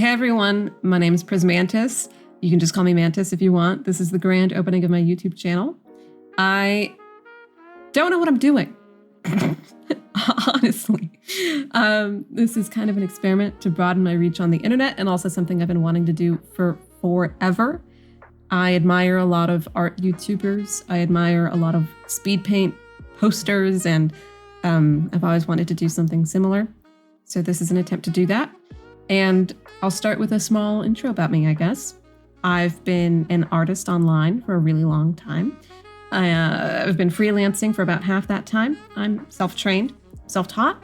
Hey everyone, my name is Prismantis. You can just call me Mantis if you want. This is the grand opening of my YouTube channel. I don't know what I'm doing, honestly. This is kind of an experiment to broaden my reach on the internet and also something I've been wanting to do for forever. I admire a lot of art YouTubers. I admire a lot of Speedpaint posters, and I've always wanted to do something similar. So this is an attempt to do that. And I'll start with a small intro about me, I guess. I've been an artist online for a really long time. I've been freelancing for about half that time. I'm self-trained, self-taught,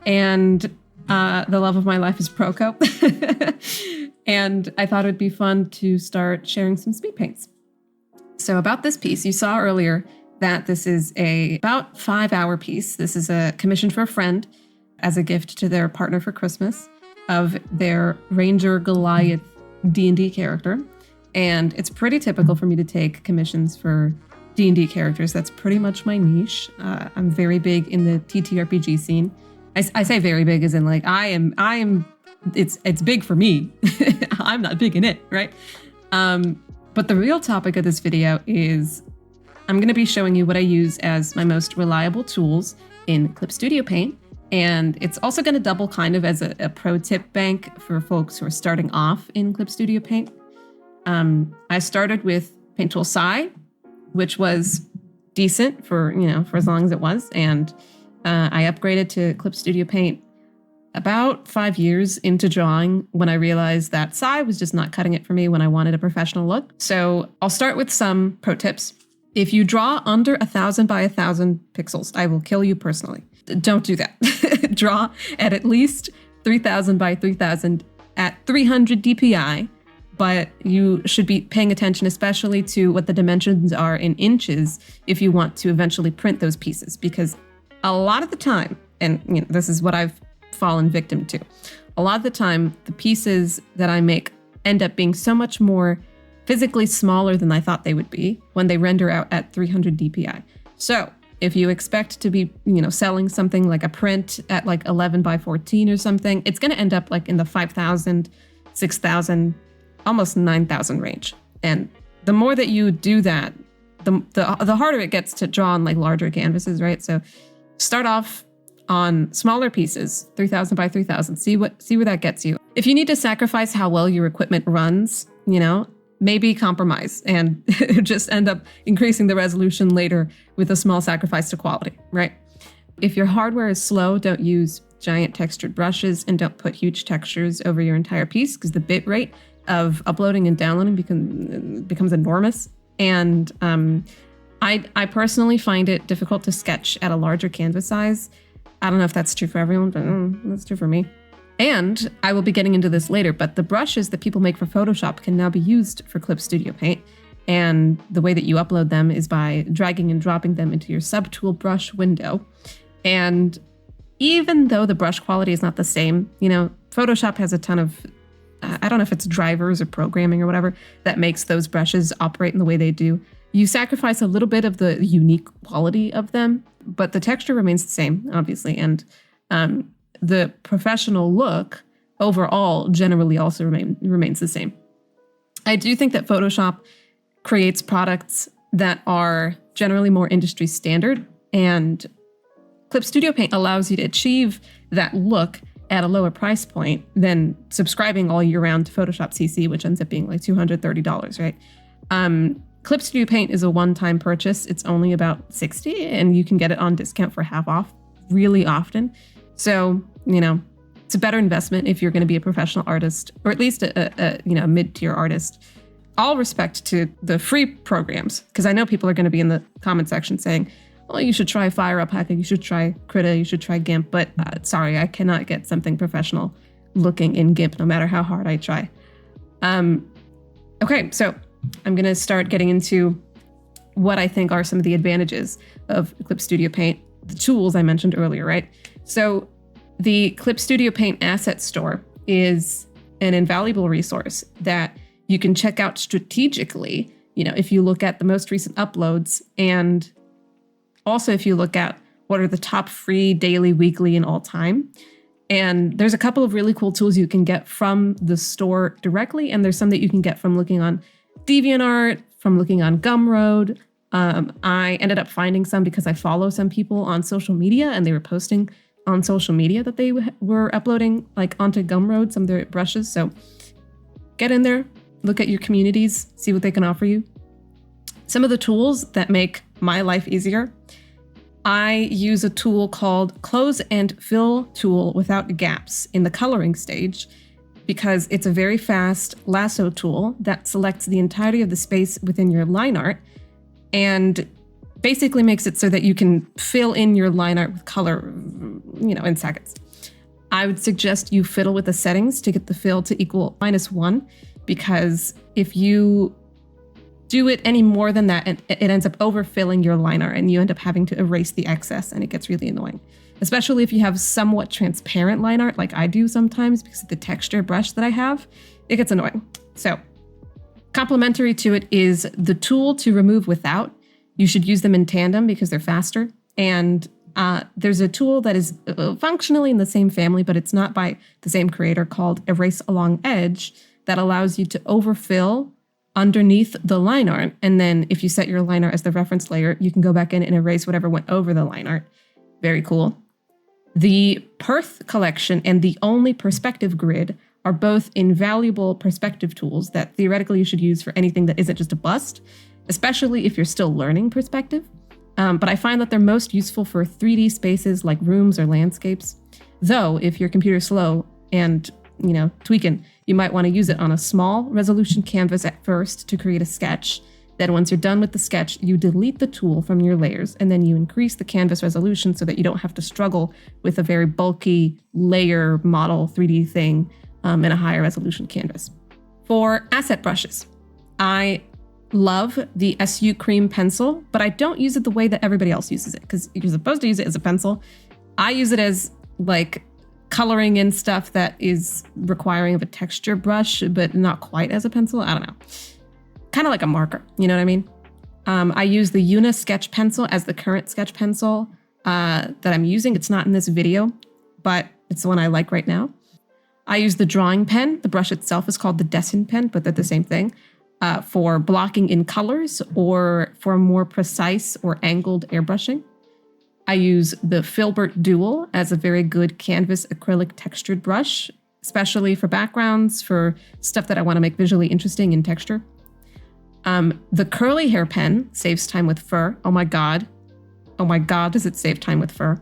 and the love of my life is Proco. And I thought it would be fun to start sharing some speed paints. So about this piece, you saw earlier that this is about 5-hour piece. This is a commission for a friend as a gift to their partner for Christmas of their Ranger Goliath D&D character. And it's pretty typical for me to take commissions for D&D characters. That's pretty much my niche. I'm very big in the TTRPG scene. I say very big as in like it's big for me. I'm not big in it, right? But the real topic of this video is I'm going to be showing you what I use as my most reliable tools in Clip Studio Paint. And it's also going to double kind of as a pro tip bank for folks who are starting off in Clip Studio Paint. I started with Paint Tool Psi, which was decent for as long as it was. And I upgraded to Clip Studio Paint about 5 years into drawing when I realized that Psi was just not cutting it for me when I wanted a professional look. So I'll start with some pro tips. If you draw under 1,000 by 1,000 pixels, I will kill you personally. Don't do that. Draw at least 3,000 by 3,000 at 300 DPI, but you should be paying attention especially to what the dimensions are in inches if you want to eventually print those pieces, because a lot of the time, and this is what I've fallen victim to, a lot of the time the pieces that I make end up being so much more physically smaller than I thought they would be when they render out at 300 DPI. So if you expect to be, selling something like a print at like 11 by 14 or something, it's going to end up like in the 5,000, 6,000, almost 9,000 range. And the more that you do that, the harder it gets to draw on like larger canvases, right? So start off on smaller pieces, 3,000 by 3,000. See where that gets you. If you need to sacrifice how well your equipment runs, maybe compromise and just end up increasing the resolution later with a small sacrifice to quality, right? If your hardware is slow, don't use giant textured brushes and don't put huge textures over your entire piece because the bit rate of uploading and downloading becomes enormous. And I personally find it difficult to sketch at a larger canvas size. I don't know if that's true for everyone, but that's true for me. And I will be getting into this later, but the brushes that people make for Photoshop can now be used for Clip Studio Paint. And the way that you upload them is by dragging and dropping them into your subtool brush window. And even though the brush quality is not the same, Photoshop has a ton of, I don't know if it's drivers or programming or whatever, that makes those brushes operate in the way they do. You sacrifice a little bit of the unique quality of them, but the texture remains the same, obviously. And the professional look overall generally also remains the same. I do think that Photoshop creates products that are generally more industry standard, and Clip Studio Paint allows you to achieve that look at a lower price point than subscribing all year round to Photoshop CC, which ends up being like $230, right? Clip Studio Paint is a one-time purchase. It's only about $60, and you can get it on discount for half off really often. So, it's a better investment if you're going to be a professional artist, or at least a mid-tier artist. All respect to the free programs, because I know people are going to be in the comment section saying, well, you should try Fire Alpaca, you should try Krita, you should try GIMP, but sorry, I cannot get something professional looking in GIMP, no matter how hard I try. Okay, so I'm going to start getting into what I think are some of the advantages of Clip Studio Paint, the tools I mentioned earlier, right? So the Clip Studio Paint Asset Store is an invaluable resource that you can check out strategically, if you look at the most recent uploads, and also if you look at what are the top free daily, weekly, and all time. And there's a couple of really cool tools you can get from the store directly, and there's some that you can get from looking on DeviantArt, from looking on Gumroad. I ended up finding some because I follow some people on social media, and they were posting on social media that they were uploading like onto Gumroad some of their brushes. So get in there, look at your communities, see what they can offer you. Some of the tools that make my life easier. I use a tool called Close and Fill Tool without gaps in the coloring stage because it's a very fast lasso tool that selects the entirety of the space within your line art and basically makes it so that you can fill in your line art with color, in seconds. I would suggest you fiddle with the settings to get the fill to equal -1 because if you do it any more than that, and it ends up overfilling your line art and you end up having to erase the excess and it gets really annoying. Especially if you have somewhat transparent line art like I do sometimes because of the texture brush that I have, it gets annoying. So complementary to it is the tool to remove without. You should use them in tandem because they're faster. And there's a tool that is functionally in the same family, but it's not by the same creator, called Erase Along Edge, that allows you to overfill underneath the line art. And then if you set your line art as the reference layer, you can go back in and erase whatever went over the line art. Very cool. The Perth collection and the Only Perspective grid are both invaluable perspective tools that theoretically you should use for anything that isn't just a bust, especially if you're still learning perspective. But I find that they're most useful for 3D spaces like rooms or landscapes. Though if your computer's slow and tweaking, you might want to use it on a small resolution canvas at first to create a sketch. Then once you're done with the sketch, you delete the tool from your layers and then you increase the canvas resolution so that you don't have to struggle with a very bulky layer model 3D thing in a higher resolution canvas. For asset brushes, I love the SU Cream pencil, but I don't use it the way that everybody else uses it because you're supposed to use it as a pencil. I use it as like coloring in stuff that is requiring of a texture brush, but not quite as a pencil. I don't know. Kind of like a marker, you know what I mean? I use the Una sketch pencil as the current sketch pencil that I'm using. It's not in this video, but it's the one I like right now. I use the drawing pen. The brush itself is called the Dessin pen, but they're the same thing, for blocking in colors or for more precise or angled airbrushing. I use the Filbert Dual as a very good canvas acrylic textured brush, especially for backgrounds, for stuff that I want to make visually interesting in texture. The curly hair pen saves time with fur. Oh my God, does it save time with fur?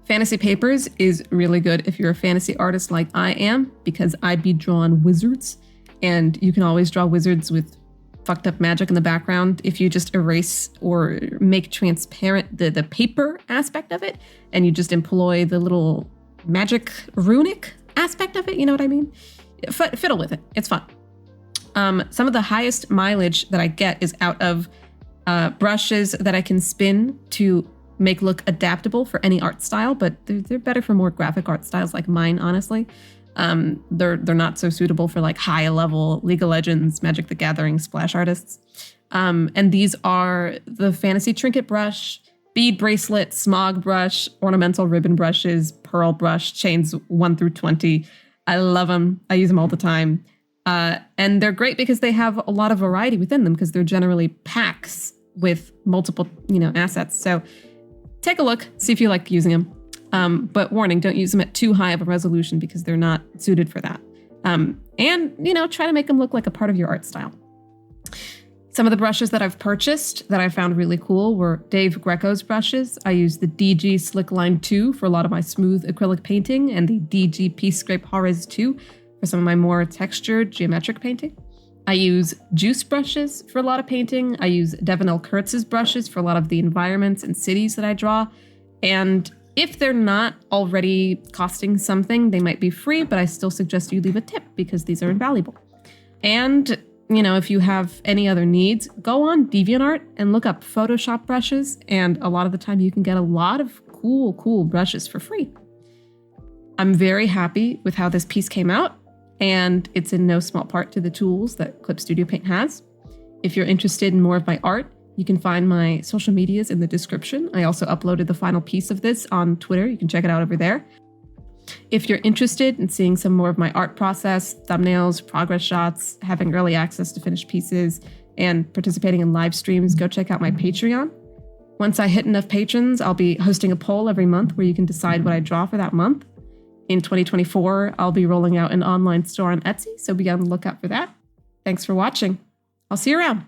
Fantasy Papers is really good if you're a fantasy artist like I am, because I be drawing wizards, and you can always draw wizards with fucked up magic in the background if you just erase or make transparent the paper aspect of it, and you just employ the little magic runic aspect of it, you know what I mean? Fiddle with it, it's fun. Some of the highest mileage that I get is out of brushes that I can spin to make look adaptable for any art style, but they're better for more graphic art styles like mine, honestly. They're not so suitable for like high level League of Legends, Magic the Gathering splash artists. And these are the Fantasy Trinket brush, bead bracelet, smog brush, ornamental ribbon brushes, pearl brush, chains 1 through 20. I love them. I use them all the time. And they're great because they have a lot of variety within them because they're generally packs with multiple, assets. So take a look, see if you like using them. But warning, don't use them at too high of a resolution because they're not suited for that. And try to make them look like a part of your art style. Some of the brushes that I've purchased that I found really cool were Dave Greco's brushes. I use the DG Slick Line 2 for a lot of my smooth acrylic painting and the DG Peace Scrape Horrors 2 for some of my more textured geometric painting. I use juice brushes for a lot of painting. I use Devin L. Kurtz's brushes for a lot of the environments and cities that I draw. And if they're not already costing something, they might be free, but I still suggest you leave a tip because these are invaluable. And, if you have any other needs, go on DeviantArt and look up Photoshop brushes. And a lot of the time you can get a lot of cool brushes for free. I'm very happy with how this piece came out. And it's in no small part to the tools that Clip Studio Paint has. If you're interested in more of my art, you can find my social medias in the description. I also uploaded the final piece of this on Twitter. You can check it out over there. If you're interested in seeing some more of my art process, thumbnails, progress shots, having early access to finished pieces, and participating in live streams, go check out my Patreon. Once I hit enough patrons, I'll be hosting a poll every month where you can decide what I draw for that month. In 2024, I'll be rolling out an online store on Etsy, so be on the lookout for that. Thanks for watching. I'll see you around.